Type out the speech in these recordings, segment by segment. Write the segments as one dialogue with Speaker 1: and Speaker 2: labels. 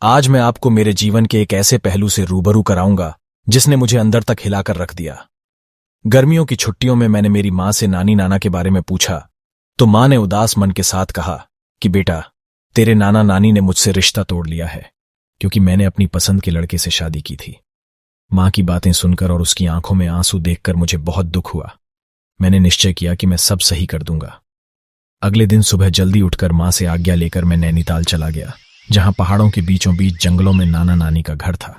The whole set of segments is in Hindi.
Speaker 1: आज मैं आपको मेरे जीवन के एक ऐसे पहलू से रूबरू कराऊंगा जिसने मुझे अंदर तक हिलाकर रख दिया। गर्मियों की छुट्टियों में मैंने मेरी मां से नानी नाना के बारे में पूछा तो मां ने उदास मन के साथ कहा कि बेटा, तेरे नाना नानी ने मुझसे रिश्ता तोड़ लिया है क्योंकि मैंने अपनी पसंद के लड़के से शादी की थी। मां की बातें सुनकर और उसकी आंखों में आंसू देखकर मुझे बहुत दुख हुआ। मैंने निश्चय किया कि मैं सब सही कर दूंगा। अगले दिन सुबह जल्दी उठकर मां से आज्ञा लेकर मैं नैनीताल चला गया, जहां पहाड़ों के बीचों बीच जंगलों में नाना नानी का घर था।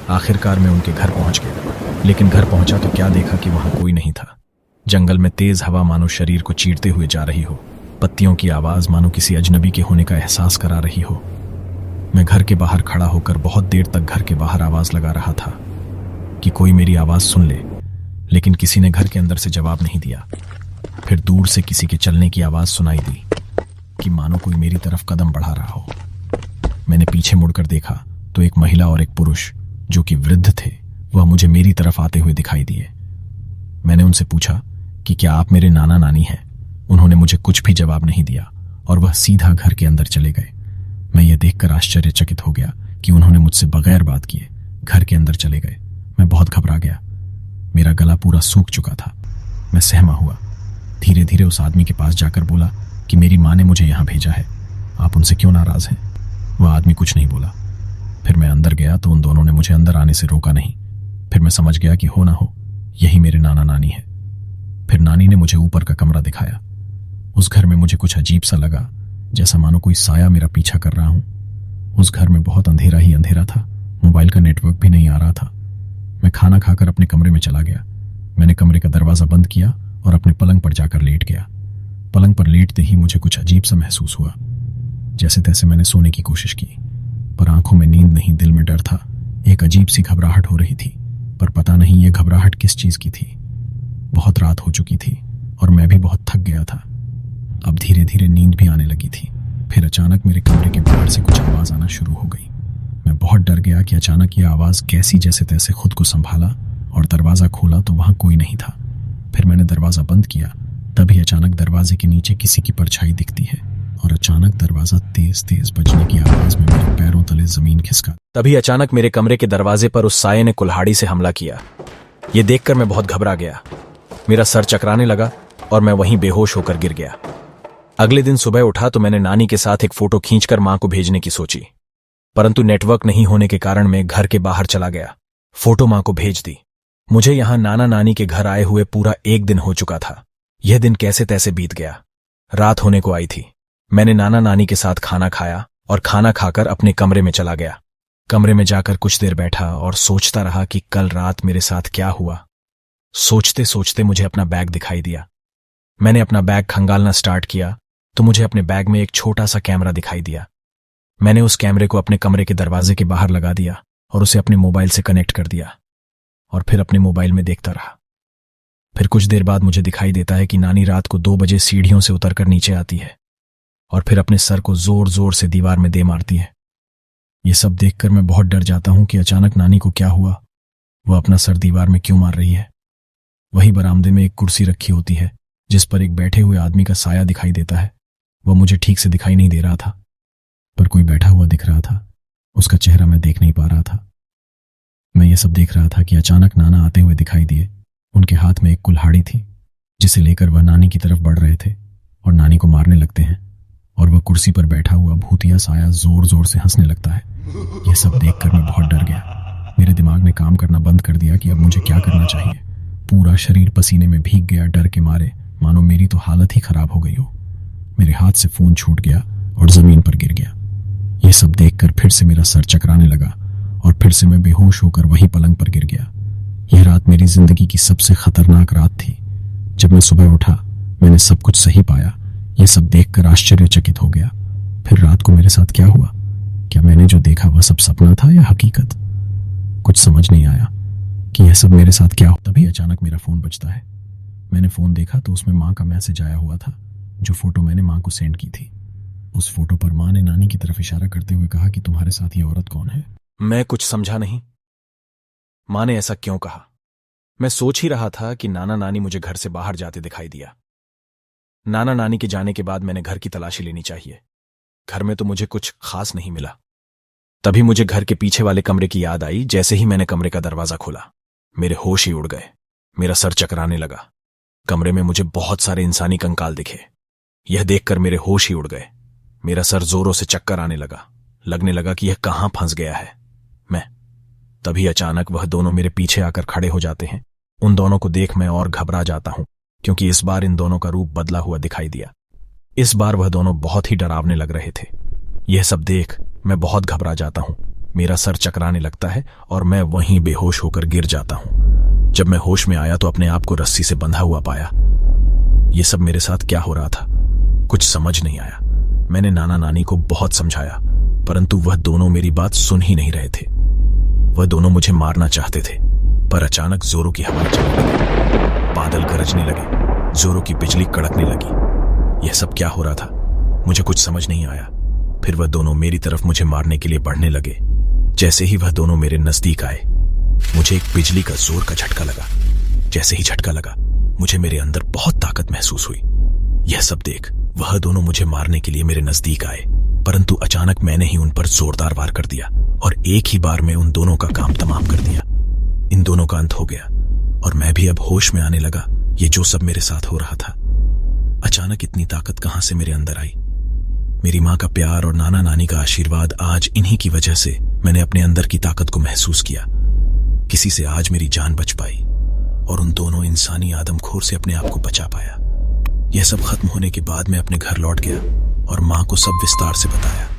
Speaker 1: आखिरकार मैं उनके घर पहुंच गया, लेकिन घर पहुंचा तो क्या देखा कि वहां कोई नहीं था। जंगल में तेज हवा मानो शरीर को चीरते हुए जा रही हो, पत्तियों की आवाज मानो किसी अजनबी के होने का एहसास करा रही हो। मैं घर के बाहर खड़ा होकर बहुत देर तक घर के बाहर आवाज लगा रहा था कि कोई मेरी आवाज सुन ले, लेकिन किसी ने घर के अंदर से जवाब नहीं दिया। फिर दूर से किसी के चलने की आवाज सुनाई दी कि मानो कोई मेरी तरफ कदम बढ़ा रहा हो। मैंने पीछे मुड़कर देखा तो एक महिला और एक पुरुष जो कि वृद्ध थे, वह मुझे मेरी तरफ आते हुए दिखाई दिए। मैंने उनसे पूछा कि क्या आप मेरे नाना नानी हैं? उन्होंने मुझे कुछ भी जवाब नहीं दिया और वह सीधा घर के अंदर चले गए। मैं यह देखकर आश्चर्यचकित हो गया कि उन्होंने मुझसे बगैर बात किए घर के अंदर चले गए। मैं बहुत घबरा गया, मेरा गला पूरा सूख चुका था। मैं सहमा हुआ। धीरे धीरे उस आदमी के पास जाकर बोला कि मेरी माँ ने मुझे यहाँ भेजा है, आप उनसे क्यों नाराज हैं? वह आदमी कुछ नहीं बोला। फिर मैं अंदर गया तो उन दोनों ने मुझे अंदर आने से रोका नहीं। फिर मैं समझ गया कि हो ना हो यही मेरे नाना नानी है। फिर नानी ने मुझे ऊपर का कमरा दिखाया। उस घर में मुझे कुछ अजीब सा लगा, जैसा मानो कोई साया मेरा पीछा कर रहा हूं। उस घर में बहुत अंधेरा ही अंधेरा था, मोबाइल का नेटवर्क भी नहीं आ रहा था। मैं खाना खाकर अपने कमरे में चला गया। मैंने कमरे का दरवाजा बंद किया और अपने पलंग पर जाकर लेट गया। पलंग पर लेटते ही मुझे कुछ अजीब सा महसूस हुआ। जैसे तैसे मैंने सोने की कोशिश की, पर आंखों में नींद नहीं, दिल में डर था। एक अजीब सी घबराहट हो रही थी, पर पता नहीं यह घबराहट किस चीज की थी। बहुत रात हो चुकी थी और मैं भी बहुत थक गया था। अब धीरे धीरे नींद भी आने लगी थी। फिर अचानक मेरे कमरे के बाहर से कुछ आवाज आना शुरू हो गई। मैं बहुत डर गया कि अचानक यह आवाज कैसी, जैसे तैसे खुद को संभाला और दरवाजा खोला तो वहां कोई नहीं था। फिर मैंने दरवाजा बंद किया, तभी अचानक दरवाजे के नीचे किसी की परछाई दिखती है और अचानक दरवाजा तेज तेज बजने की आवाज में मेरे पैरों तले जमीन खिसका। तभी अचानक मेरे कमरे के दरवाजे पर उस साये ने कुल्हाड़ी से हमला किया। यह देखकर मैं बहुत घबरा गया। मेरा सर चकराने लगा और मैं वहीं बेहोश होकर गिर गया। अगले दिन सुबह उठा तो मैंने नानी के साथ एक फोटो खींचकर मां को भेजने की सोची, परंतु नेटवर्क नहीं होने के कारण मैं घर के बाहर चला गया। फोटो मां को भेज दी। मुझे यहां नाना नानी के घर आए हुए पूरा एक दिन हो चुका था। यह दिन कैसे तैसे बीत गया। रात होने को आई थी। मैंने नाना नानी के साथ खाना खाया और खाना खाकर अपने कमरे में चला गया। कमरे में जाकर कुछ देर बैठा और सोचता रहा कि कल रात मेरे साथ क्या हुआ। सोचते सोचते मुझे अपना बैग दिखाई दिया। मैंने अपना बैग खंगालना स्टार्ट किया तो मुझे अपने बैग में एक छोटा सा कैमरा दिखाई दिया। मैंने उस कैमरे को अपने कमरे के दरवाजे के बाहर लगा दिया और उसे अपने मोबाइल से कनेक्ट कर दिया और फिर अपने मोबाइल में देखता रहा। फिर कुछ देर बाद मुझे दिखाई देता है कि नानी रात को 2 बजे सीढ़ियों से उतरकर नीचे आती है और फिर अपने सर को जोर जोर से दीवार में दे मारती है। ये सब देखकर मैं बहुत डर जाता हूं कि अचानक नानी को क्या हुआ, वह अपना सर दीवार में क्यों मार रही है। वही बरामदे में एक कुर्सी रखी होती है जिस पर एक बैठे हुए आदमी का साया दिखाई देता है। वह मुझे ठीक से दिखाई नहीं दे रहा था, पर कोई बैठा हुआ दिख रहा था। उसका चेहरा मैं देख नहीं पा रहा था। मैं ये सब देख रहा था कि अचानक नाना आते हुए दिखाई दिए। उनके हाथ में एक कुल्हाड़ी थी जिसे लेकर वह नानी की तरफ बढ़ रहे थे और नानी को मारने लगते हैं और वह कुर्सी पर बैठा हुआ भूतिया साया जोर जोर से हंसने लगता है। यह सब देखकर मैं बहुत डर गया। मेरे दिमाग ने काम करना बंद कर दिया कि अब मुझे क्या करना चाहिए। पूरा शरीर पसीने में भीग गया, डर के मारे मानो मेरी तो हालत ही खराब हो गई हो। मेरे हाथ से फोन छूट गया और जमीन पर गिर गया। यह सब देखकर फिर से मेरा सर चकराने लगा और फिर से मैं बेहोश होकर वही पलंग पर गिर गया। यह रात मेरी जिंदगी की सबसे खतरनाक रात थी। जब मैं सुबह उठा मैंने सब कुछ सही पाया। यह सब देखकर आश्चर्यचकित हो गया। फिर रात को मेरे साथ क्या हुआ? क्या मैंने जो देखा वह सब सपना था या हकीकत? कुछ समझ नहीं आया कि यह सब मेरे साथ क्या हो। तभी अचानक मेरा फोन बजता है। मैंने फोन देखा तो उसमें मां का मैसेज आया हुआ था, जो फोटो मैंने मां को सेंड की थी। उस फोटो पर मां ने नानी की तरफ इशारा करते हुए कहा कि तुम्हारे साथ ये औरत कौन है। मैं कुछ समझा नहीं। मां ने ऐसा क्यों कहा? मैं सोच ही रहा था कि नाना नानी मुझे घर से बाहर जाते दिखाई दिया। नाना नानी के जाने के बाद मैंने घर की तलाशी लेनी चाहिए। घर में तो मुझे कुछ खास नहीं मिला। तभी मुझे घर के पीछे वाले कमरे की याद आई। जैसे ही मैंने कमरे का दरवाजा खोला, मेरे होश ही उड़ गए। मेरा सर चकराने लगा। कमरे में मुझे बहुत सारे इंसानी कंकाल दिखे। यह देखकर मेरे होश ही उड़ गए। मेरा सर जोरों से चक्कर आने लगा। लगने लगा कि यह कहां फंस गया है मैं। तभी अचानक वह दोनों मेरे पीछे आकर खड़े हो जाते हैं। उन दोनों को देख मैं और घबरा जाता हूं, क्योंकि इस बार इन दोनों का रूप बदला हुआ दिखाई दिया। इस बार वह दोनों बहुत ही डरावने लग रहे थे। यह सब देख मैं बहुत घबरा जाता हूं। मेरा सर चकराने लगता है और मैं वहीं बेहोश होकर गिर जाता हूं। जब मैं होश में आया तो अपने आप को रस्सी से बंधा हुआ पाया। यह सब मेरे साथ क्या हो रहा था, कुछ समझ नहीं आया। मैंने नाना नानी को बहुत समझाया, परंतु वह दोनों मेरी बात सुन ही नहीं रहे थे। वह दोनों मुझे मारना चाहते थे, पर अचानक जोरों की हवा चलने लगी, बादल गरजने लगे, जोरों की बिजली कड़कने लगी। यह सब क्या हो रहा था, मुझे कुछ समझ नहीं आया। फिर वह दोनों मेरी तरफ मुझे मारने के लिए बढ़ने लगे। जैसे ही वह दोनों मेरे नजदीक आए, मुझे एक बिजली का जोर का झटका लगा। जैसे ही झटका लगा, मुझे मेरे अंदर बहुत ताकत महसूस हुई। यह सब देख वह दोनों मुझे मारने के लिए मेरे नजदीक आए, परंतु अचानक मैंने ही उन पर जोरदार वार कर दिया और एक ही बार में उन दोनों का काम तमाम कर दिया। इन दोनों का अंत हो गया और मैं भी अब होश में आने लगा। ये जो सब मेरे साथ हो रहा था, अचानक इतनी ताकत कहां से मेरे अंदर आई। मेरी मां का प्यार और नाना नानी का आशीर्वाद, आज इन्हीं की वजह से मैंने अपने अंदर की ताकत को महसूस किया। किसी से आज मेरी जान बच पाई और उन दोनों इंसानी आदमखोर से अपने आप को बचा पाया। यह सब खत्म होने के बाद मैं अपने घर लौट गया और मां को सब विस्तार से बताया।